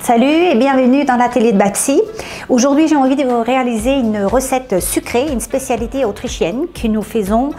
Salut et bienvenue dans l'atelier de Babsi. Aujourd'hui, j'ai envie de vous réaliser une recette sucrée, une spécialité autrichienne que nous faisons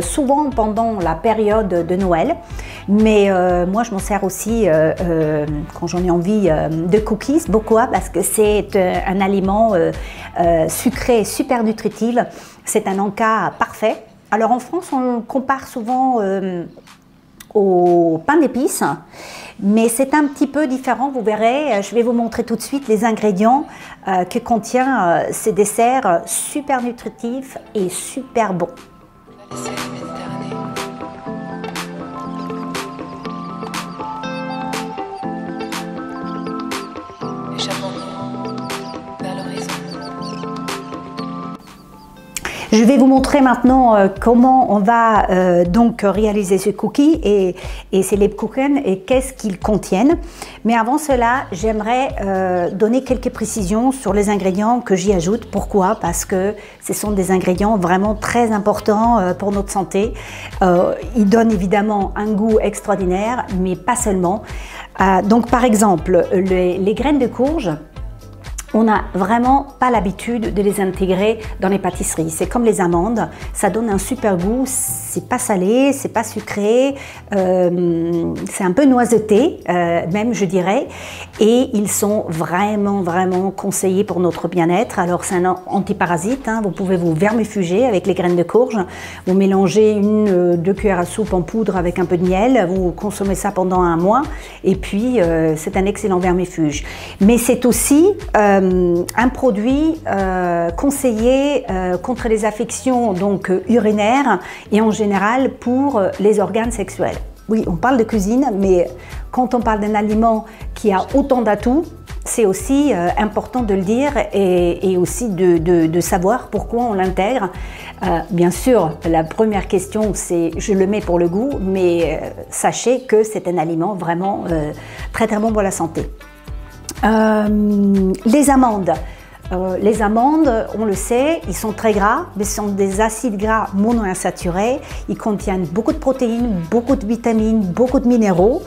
souvent pendant la période de Noël. Mais moi, je m'en sers aussi quand j'en ai envie de cookies, beaucoup, parce que c'est un aliment sucré, super nutritif. C'est un encas parfait. Alors en France, on le compare souvent au pain d'épices. Mais c'est un petit peu différent, vous verrez. Je vais vous montrer tout de suite les ingrédients que contient ces desserts super nutritifs et super bons. Je vais vous montrer maintenant comment on va donc réaliser ce cookie et ces Lebkuchen et qu'est-ce qu'ils contiennent. Mais avant cela, j'aimerais donner quelques précisions sur les ingrédients que j'y ajoute. Pourquoi? Parce que ce sont des ingrédients vraiment très importants pour notre santé. Ils donnent évidemment un goût extraordinaire, mais pas seulement. Donc par exemple, les graines de courge, on n'a vraiment pas l'habitude de les intégrer dans les pâtisseries. C'est comme les amandes, ça donne un super goût, c'est pas salé, c'est pas sucré, c'est un peu noiseté, même je dirais. Et ils sont vraiment conseillés pour notre bien-être. Alors c'est un antiparasite, hein. Vous pouvez vous vermifuger avec les graines de courge. Vous mélangez 1-2 cuillères à soupe en poudre avec un peu de miel. Vous consommez ça pendant 1 mois. Et puis c'est un excellent vermifuge. Mais c'est aussi un produit conseillé contre les affections donc urinaires et en général pour les organes sexuels. Oui, on parle de cuisine, mais quand on parle d'un aliment qui a autant d'atouts, c'est aussi important de le dire et aussi de savoir pourquoi on l'intègre. Bien sûr, la première question, c'est je le mets pour le goût, mais sachez que c'est un aliment vraiment très bon pour la santé. Les amandes. Les amandes, on le sait, ils sont très gras, mais ce sont des acides gras monoinsaturés. Ils contiennent beaucoup de protéines, beaucoup de vitamines, beaucoup de minéraux.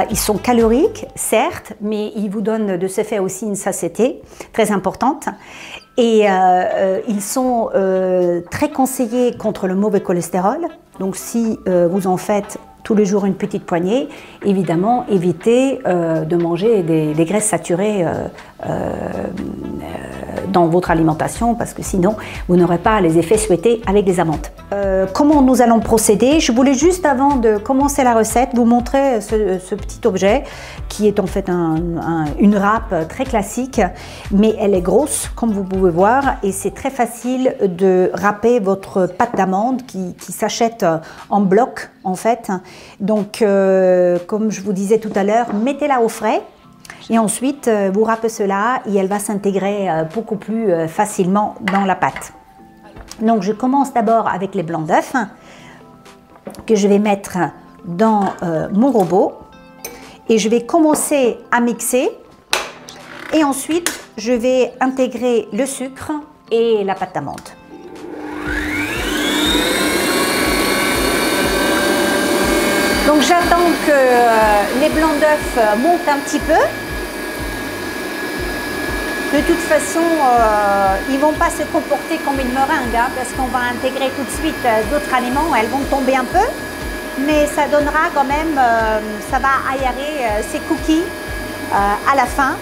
Ils sont caloriques, certes, mais ils vous donnent de ce fait aussi une satiété très importante. Et ils sont très conseillés contre le mauvais cholestérol. Donc si vous en faites tous les jours une petite poignée, évidemment, évitez de manger des graisses saturées dans votre alimentation parce que sinon, vous n'aurez pas les effets souhaités avec les amandes. Comment nous allons procéder? Je voulais juste, avant de commencer la recette, vous montrer ce petit objet qui est en fait une râpe très classique, mais elle est grosse, comme vous pouvez voir, et c'est très facile de râper votre pâte d'amande qui s'achète en bloc, en fait. Donc, comme je vous disais tout à l'heure, mettez-la au frais. Et ensuite, vous râpez cela et elle va s'intégrer beaucoup plus facilement dans la pâte. Donc, je commence d'abord avec les blancs d'œufs que je vais mettre dans mon robot. Et je vais commencer à mixer. Et ensuite, je vais intégrer le sucre et la pâte d'amande. Donc, j'attends que les blancs d'œufs montent un petit peu. De toute façon, ils ne vont pas se comporter comme une meringue, hein, parce qu'on va intégrer tout de suite d'autres aliments, elles vont tomber un peu, mais ça donnera quand même, ça va aérer ces cookies à la fin.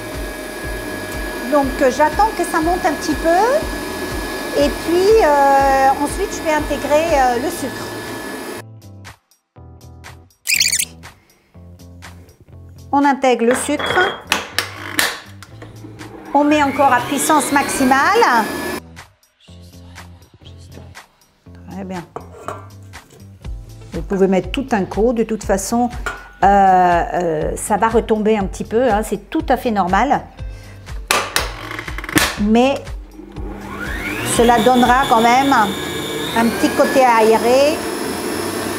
Donc j'attends que ça monte un petit peu, et puis ensuite je vais intégrer le sucre. On intègre le sucre. On met encore à puissance maximale. Très bien. Vous pouvez mettre tout un coup. De toute façon, ça va retomber un petit peu. Hein, c'est tout à fait normal. Mais cela donnera quand même un petit côté aéré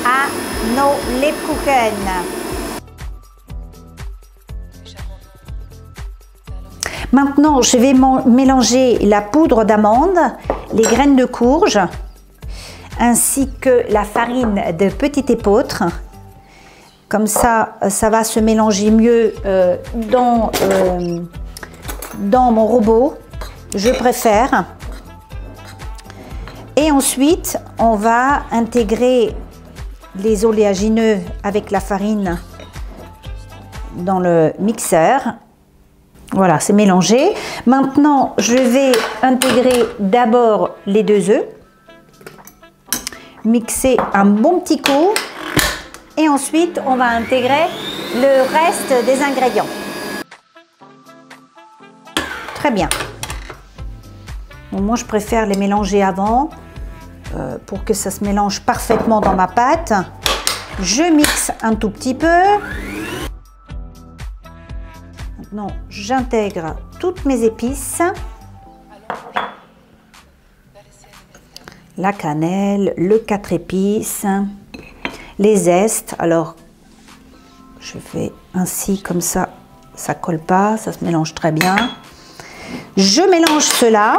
à nos Lebkuchen. Maintenant, je vais mélanger la poudre d'amande les graines de courge ainsi que la farine de petit épeautre. Comme ça, ça va se mélanger mieux dans mon robot, je préfère. Et ensuite, on va intégrer les oléagineux avec la farine dans le mixeur. Voilà, c'est mélangé. Maintenant, je vais intégrer d'abord les 2 œufs, mixer un bon petit coup. Et ensuite, on va intégrer le reste des ingrédients. Très bien. Donc, moi, je préfère les mélanger avant pour que ça se mélange parfaitement dans ma pâte. Je mixe un tout petit peu. Maintenant, j'intègre toutes mes épices. La cannelle, le 4 épices. Les zestes, alors je fais ainsi comme ça colle pas, ça se mélange très bien. Je mélange cela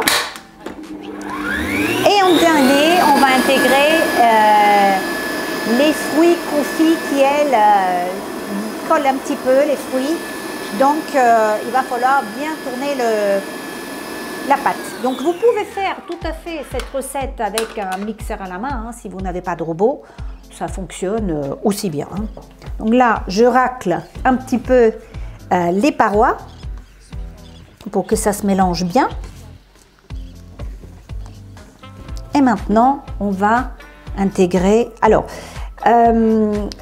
et en dernier, on va intégrer les fruits confits qui, elles, collent un petit peu, les fruits. Donc, il va falloir bien tourner la pâte. Donc, vous pouvez faire tout à fait cette recette avec un mixeur à la main, hein, si vous n'avez pas de robot. Ça fonctionne aussi bien. Hein. Donc là, je racle un petit peu les parois pour que ça se mélange bien. Et maintenant, on va intégrer... Alors,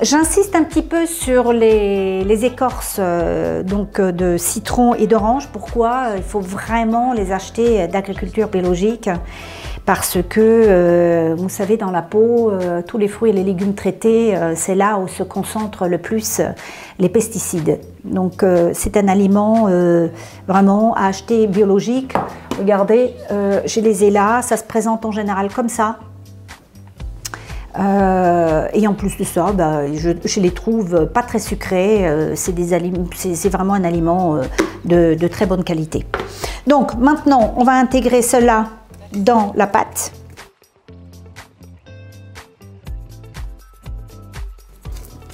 j'insiste un petit peu sur les écorces de citron et d'orange. Pourquoi? Il faut vraiment les acheter d'agriculture biologique. Parce que, vous savez, dans la peau, tous les fruits et les légumes traités, c'est là où se concentrent le plus les pesticides. Donc, c'est un aliment vraiment à acheter biologique. Regardez, je les ai là, ça se présente en général comme ça. Et en plus de ça, je les trouve pas très sucrés. C'est vraiment un aliment de très bonne qualité. Donc, maintenant, on va intégrer cela dans la pâte.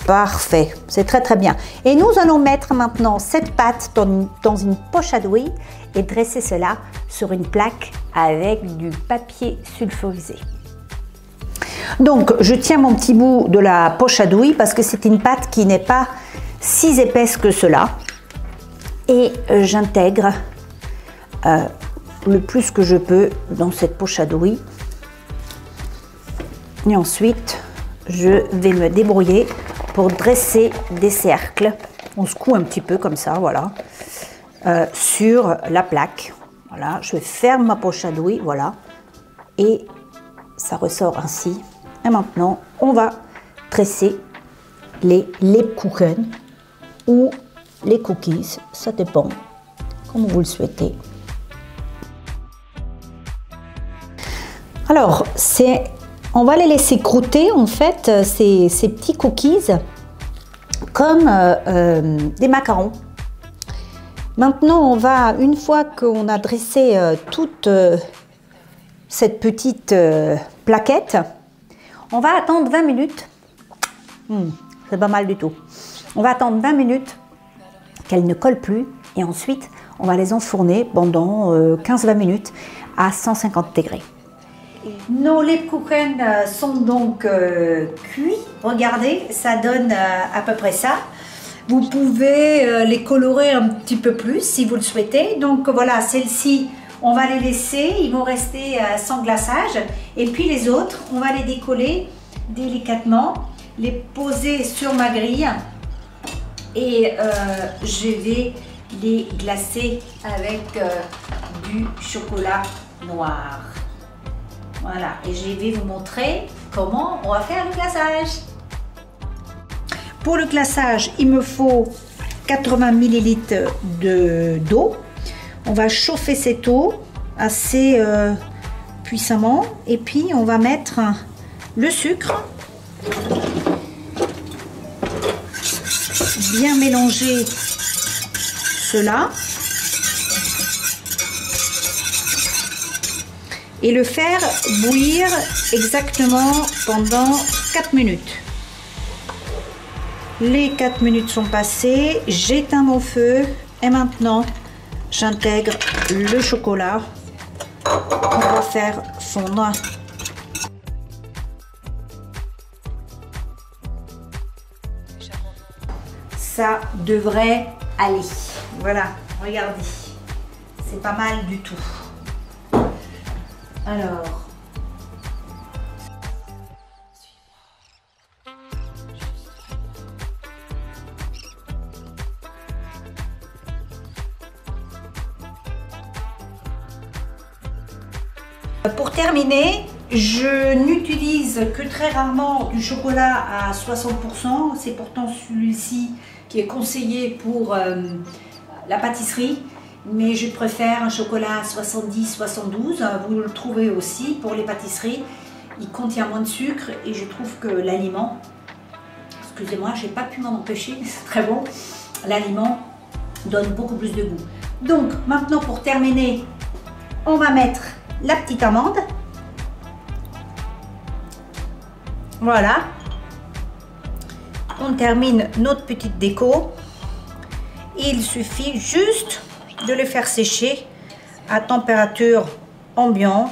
Parfait, c'est très très bien. Et nous allons mettre maintenant cette pâte dans une poche à douille et dresser cela sur une plaque avec du papier sulfurisé. Donc, je tiens mon petit bout de la poche à douille parce que c'est une pâte qui n'est pas si épaisse que cela. Et j'intègre le plus que je peux dans cette poche à douille. Et ensuite, je vais me débrouiller pour dresser des cercles. On secoue un petit peu comme ça, voilà, sur la plaque. Voilà, je ferme ma poche à douille, voilà, et ça ressort ainsi. Et maintenant, on va tresser les Lebkuchen ou les cookies, ça dépend, comme vous le souhaitez. Alors, on va les laisser croûter en fait, ces petits cookies, comme des macarons. Maintenant, on va, une fois qu'on a dressé toute cette petite plaquette, on va attendre 20 minutes. C'est pas mal du tout. On va attendre 20 minutes qu'elles ne collent plus et ensuite, on va les enfourner pendant 15-20 minutes à 150 degrés. Nos Lebkuchen sont donc cuits. Regardez, ça donne à peu près ça. Vous pouvez les colorer un petit peu plus si vous le souhaitez. Donc voilà, celles-ci, on va les laisser. Ils vont rester sans glaçage. Et puis les autres, on va les décoller délicatement, les poser sur ma grille. Et je vais les glacer avec du chocolat noir. Voilà, et je vais vous montrer comment on va faire le glaçage. Pour le glaçage, il me faut 80 ml d'eau. On va chauffer cette eau assez puissamment et puis on va mettre le sucre. Bien mélanger cela. et le faire bouillir exactement pendant 4 minutes. Les 4 minutes sont passées, j'éteins mon feu et maintenant j'intègre le chocolat. On va faire fondre. Ça devrait aller. Voilà, regardez. C'est pas mal du tout. Alors. Pour terminer, je n'utilise que très rarement du chocolat à 60%. C'est pourtant celui-ci qui est conseillé pour la pâtisserie. Mais je préfère un chocolat à 70-72. Vous le trouvez aussi pour les pâtisseries. Il contient moins de sucre et je trouve que l'aliment, excusez-moi, j'ai pas pu m'en empêcher, c'est très bon. L'aliment donne beaucoup plus de goût. Donc maintenant pour terminer, on va mettre la petite amande. Voilà. On termine notre petite déco. Il suffit juste de le faire sécher à température ambiante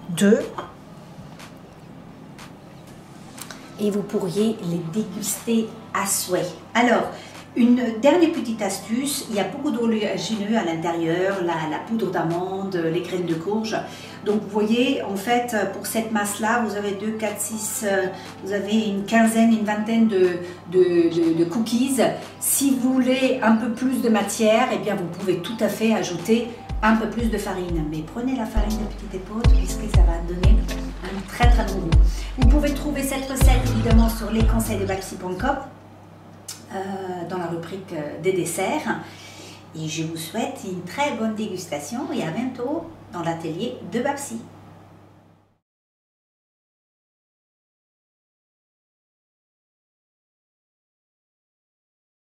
2 et vous pourriez les déguster à souhait. Alors, une dernière petite astuce, il y a beaucoup d'oléagineux à l'intérieur, la poudre d'amande, les graines de courge. Donc vous voyez, en fait, pour cette masse-là, vous avez 2, 4, 6, vous avez une quinzaine, une vingtaine de cookies. Si vous voulez un peu plus de matière, eh bien vous pouvez tout à fait ajouter un peu plus de farine. Mais prenez la farine de petite épaule, puisque ça va donner un très très bon goût. Vous pouvez trouver cette recette évidemment sur lesconseilsdebabsi.com. Dans la rubrique des desserts et je vous souhaite une très bonne dégustation et à bientôt dans l'atelier de Babsi.